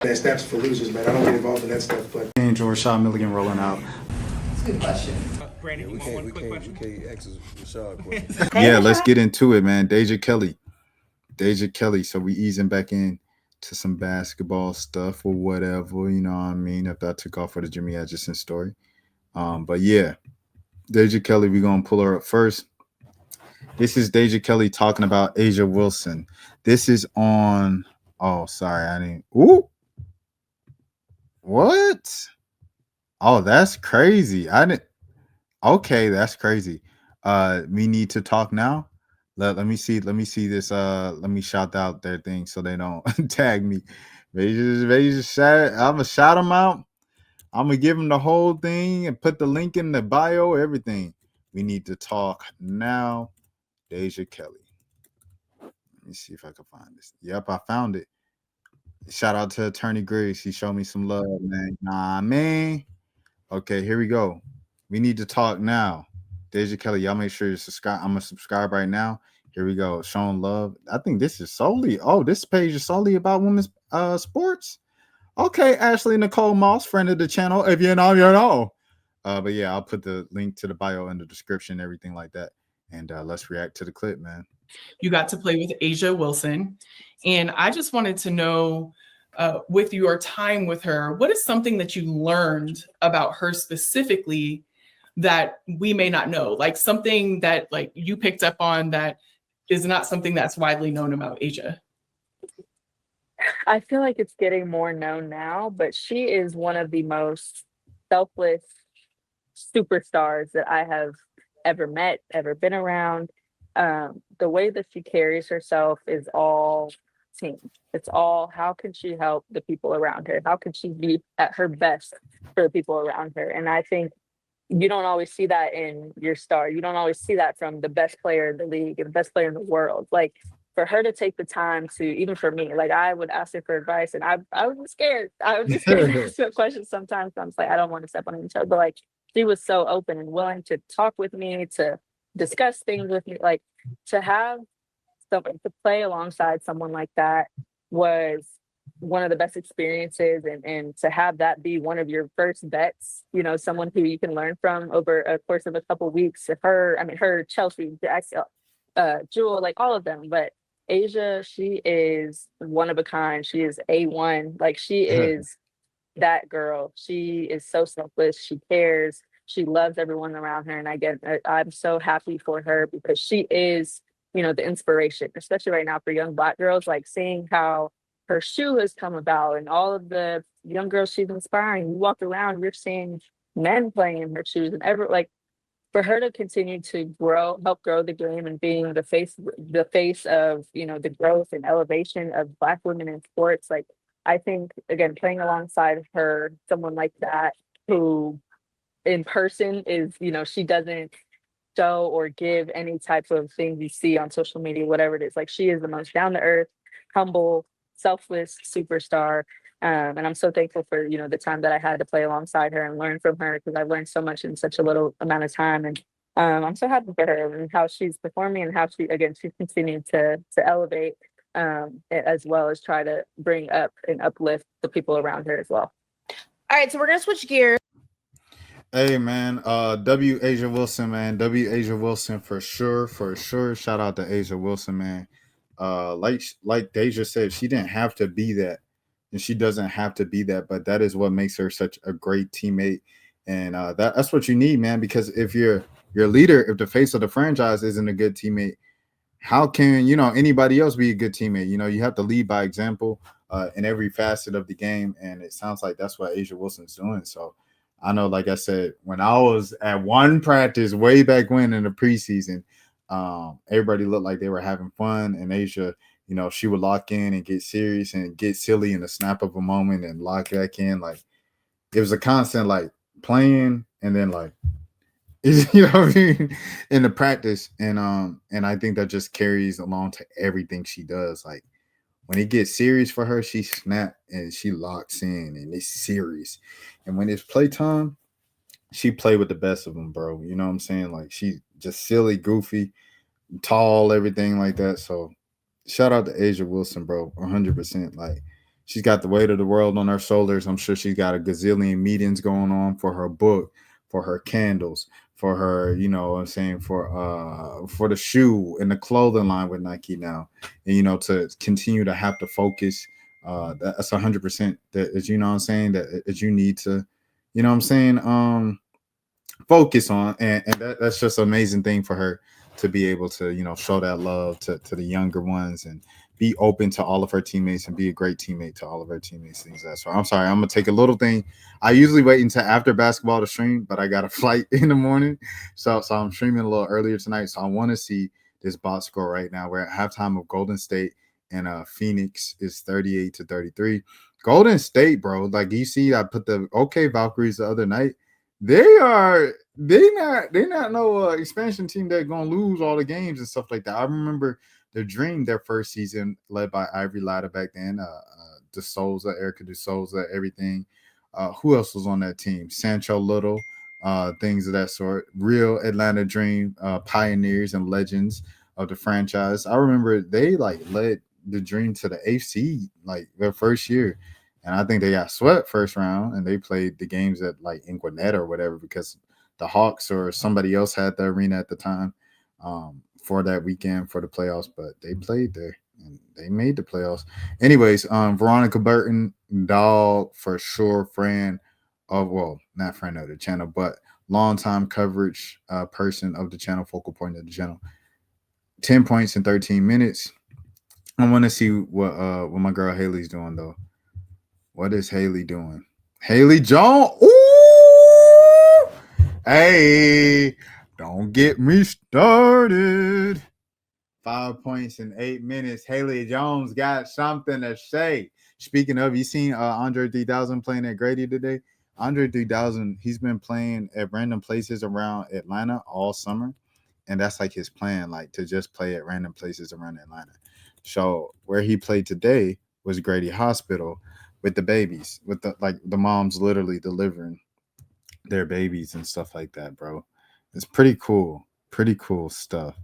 That snaps for losers, man. I don't get involved in that stuff, but Angel Rashad Milligan rolling out. That's a good question. Brandon, We you want one can't, we quick can't, we question? can't ask Rashad questions. Yeah, let's get into it, man. Deja Kelly. Deja Kelly. So we easing back in to some basketball stuff or whatever, you know what I mean? If that took off for the Jimmy Edgerton story. But yeah, Deja Kelly, we're gonna pull her up first. This is Deja Kelly talking about Asia Wilson. This is on. Oh, sorry, I didn't. Ooh, what? Oh, that's crazy. I didn't. Okay, that's crazy. We need to talk now. Let me see. Let me see this. Let me shout out their thing so they don't tag me. They just shout. I'm gonna shout them out. I'm gonna give them the whole thing and put the link in the bio. Everything. We need to talk now. Deja Kelly. Let me see if I can find this. Yep, I found it. Shout out to Attorney Grace. He showed me some love, man. Nah, man. Okay, here we go. We need to talk now. Deja Kelly, y'all make sure you subscribe. I'm gonna subscribe right now. Here we go. Showing love. I think this is solely. Oh, this page is solely about women's sports. Okay, Ashley Nicole Moss, friend of the channel. If you know, you know. But yeah, I'll put the link to the bio in the description, everything like that. And let's react to the clip, man. You got to play with Asia Wilson. And I just wanted to know, with your time with her, what is something that you learned about her specifically that we may not know? Like something that like you picked up on that is not something that's widely known about Asia. I feel like it's getting more known now, but she is one of the most selfless superstars that I have ever met, ever been around. The way that she carries herself is all team. It's all how can she help the people around her? How can she be at her best for the people around her? And I think you don't always see that in your star. You don't always see that from the best player in the league and the best player in the world. Like for her to take the time to, even for me, like I would ask her for advice and I was scared. I was just scared to ask her questions sometimes. I'm just like, I don't want to step on any toes. But like she was so open and willing to talk with me, to discuss things with me. Like to have someone to play alongside someone like that was one of the best experiences, and to have that be one of your first bets, you know, someone who you can learn from over a course of a couple of weeks. Her, Chelsea, Jewel, like all of them. But Asia, she is one of a kind. She is A1. Like she is that girl. She is so selfless. She cares. She loves everyone around her. And I'm so happy for her because she is, you know, the inspiration, especially right now for young Black girls, like seeing how her shoe has come about and all of the young girls she's inspiring. You walk around, you're seeing men playing in her shoes and for her to continue to help grow the game and being the face of, you know, the growth and elevation of Black women in sports. Like, I think, again, playing alongside her, someone like that, who in person is, you know, she doesn't show or give any type of things you see on social media, whatever it is. Like, she is the most down to earth, humble, selfless superstar. And I'm so thankful for, you know, the time that I had to play alongside her and learn from her, because I've learned so much in such a little amount of time. And I'm so happy for her and how she's performing and how she's continued to elevate, as well as try to bring up and uplift the people around her as well. All right, so we're gonna switch gears. Hey man, W Asia Wilson, man. W Asia Wilson for sure, for sure. Shout out to Asia Wilson, man. Like Deja said, she didn't have to be that, and she doesn't have to be that, but that is what makes her such a great teammate. And that's what you need, man. Because if your leader, if the face of the franchise isn't a good teammate, how can anybody else be a good teammate? You know, you have to lead by example in every facet of the game, and it sounds like that's what Asia Wilson's doing. So I know, like I said, when I was at one practice way back when in the preseason, everybody looked like they were having fun, and Asia, you know, she would lock in and get serious and get silly in the snap of a moment and lock back in. Like it was a constant like playing and then like you know what I mean, in the practice. And I think that just carries along to everything she does. Like when it gets serious for her, she snap and she locks in and it's serious. And when it's playtime, she play with the best of them, bro. You know what I'm saying? Like she just silly, goofy, tall, everything like that. So shout out to Asia Wilson, bro. 100%. Like she's got the weight of the world on her shoulders. I'm sure she's got a gazillion meetings going on for her book, for her candles, for her, you know what I'm saying, for the shoe and the clothing line with Nike now. And, you know, to continue to have to focus, that's 100% that is, you know what I'm saying, that you need to, you know what I'm saying, focus on. And that's just an amazing thing for her to be able to, you know, show that love to the younger ones and be open to all of her teammates and be a great teammate to all of her teammates. Things like that. So I'm sorry, I'm gonna take a little thing. I usually wait until after basketball to stream, but I got a flight in the morning, so I'm streaming a little earlier tonight. So I want to see this box score right now. We're at halftime of Golden State and Phoenix is 38-33. Golden State, bro. Like you see, I put the OK Valkyries the other night. They're not no expansion team that's gonna lose all the games and stuff like that. I remember the Dream, their first season, led by Ivory Latta back then, De Souza, Erica De Souza, everything. Who else was on that team? Sancho Little, things of that sort. Real Atlanta Dream, pioneers and legends of the franchise. I remember they like led the Dream to the AFC like their first year. And I think they got swept first round, and they played the games at like in Gwinnett or whatever because the Hawks or somebody else had the arena at the time for that weekend for the playoffs. But they played there and they made the playoffs. Anyways, Veronica Burton, dog for sure, friend of, well, not friend of the channel, but longtime coverage person of the channel, focal point of the channel. 10 points in 13 minutes. I want to see what my girl Haley's doing though. What is Haley doing? Haley Jones. Ooh! Hey, don't get me started. 5 points in 8 minutes. Haley Jones got something to say. Speaking of, you seen Andre 3000 playing at Grady today? Andre 3000, he's been playing at random places around Atlanta all summer. And that's like his plan, like to just play at random places around Atlanta. So where he played today was Grady Hospital with the babies, with the moms literally delivering their babies and stuff like that, bro. It's pretty cool stuff.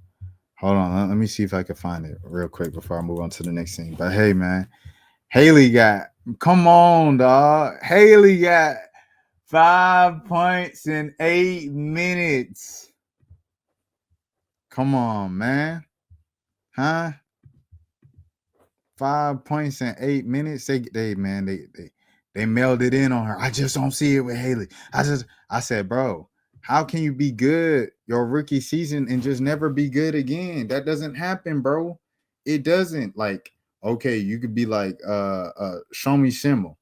Hold on, let me see if I can find it real quick before I move on to the next thing. But hey, man, Haley got, come on, dog. Haley got 5 points in 8 minutes. Come on, man. Huh? 5 points in 8 minutes. They mailed it in on her. I just don't see it with Haley. I said, bro, how can you be good your rookie season and just never be good again? That doesn't happen, bro. It doesn't. Like, okay, you could be like Shomi Schimmel.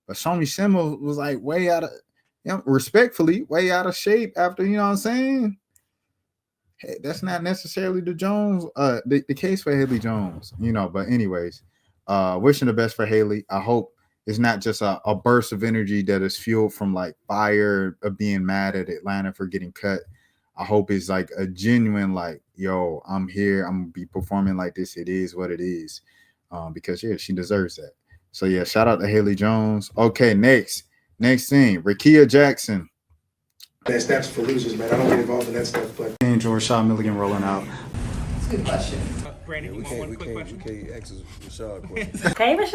But Shomi Schimmel was like way out of, you know, respectfully, way out of shape after, you know what I'm saying? Hey, that's not necessarily the Jones, the case for Haley Jones, you know. But anyways, wishing the best for Haley. I hope it's not just a burst of energy that is fueled from like fire of being mad at Atlanta for getting cut. I hope it's like a genuine, like, yo, I'm here. I'm gonna be performing like this. It is what it is, because yeah, she deserves that. So yeah, shout out to Haley Jones. Okay, next thing, Rakia Jackson. That steps for losers, man. I don't get involved in that stuff, but George Shaw Milligan rolling out. That's a good question. Brandon, We you want one quick can't question? ask Rashad a question. Hey, Rashad.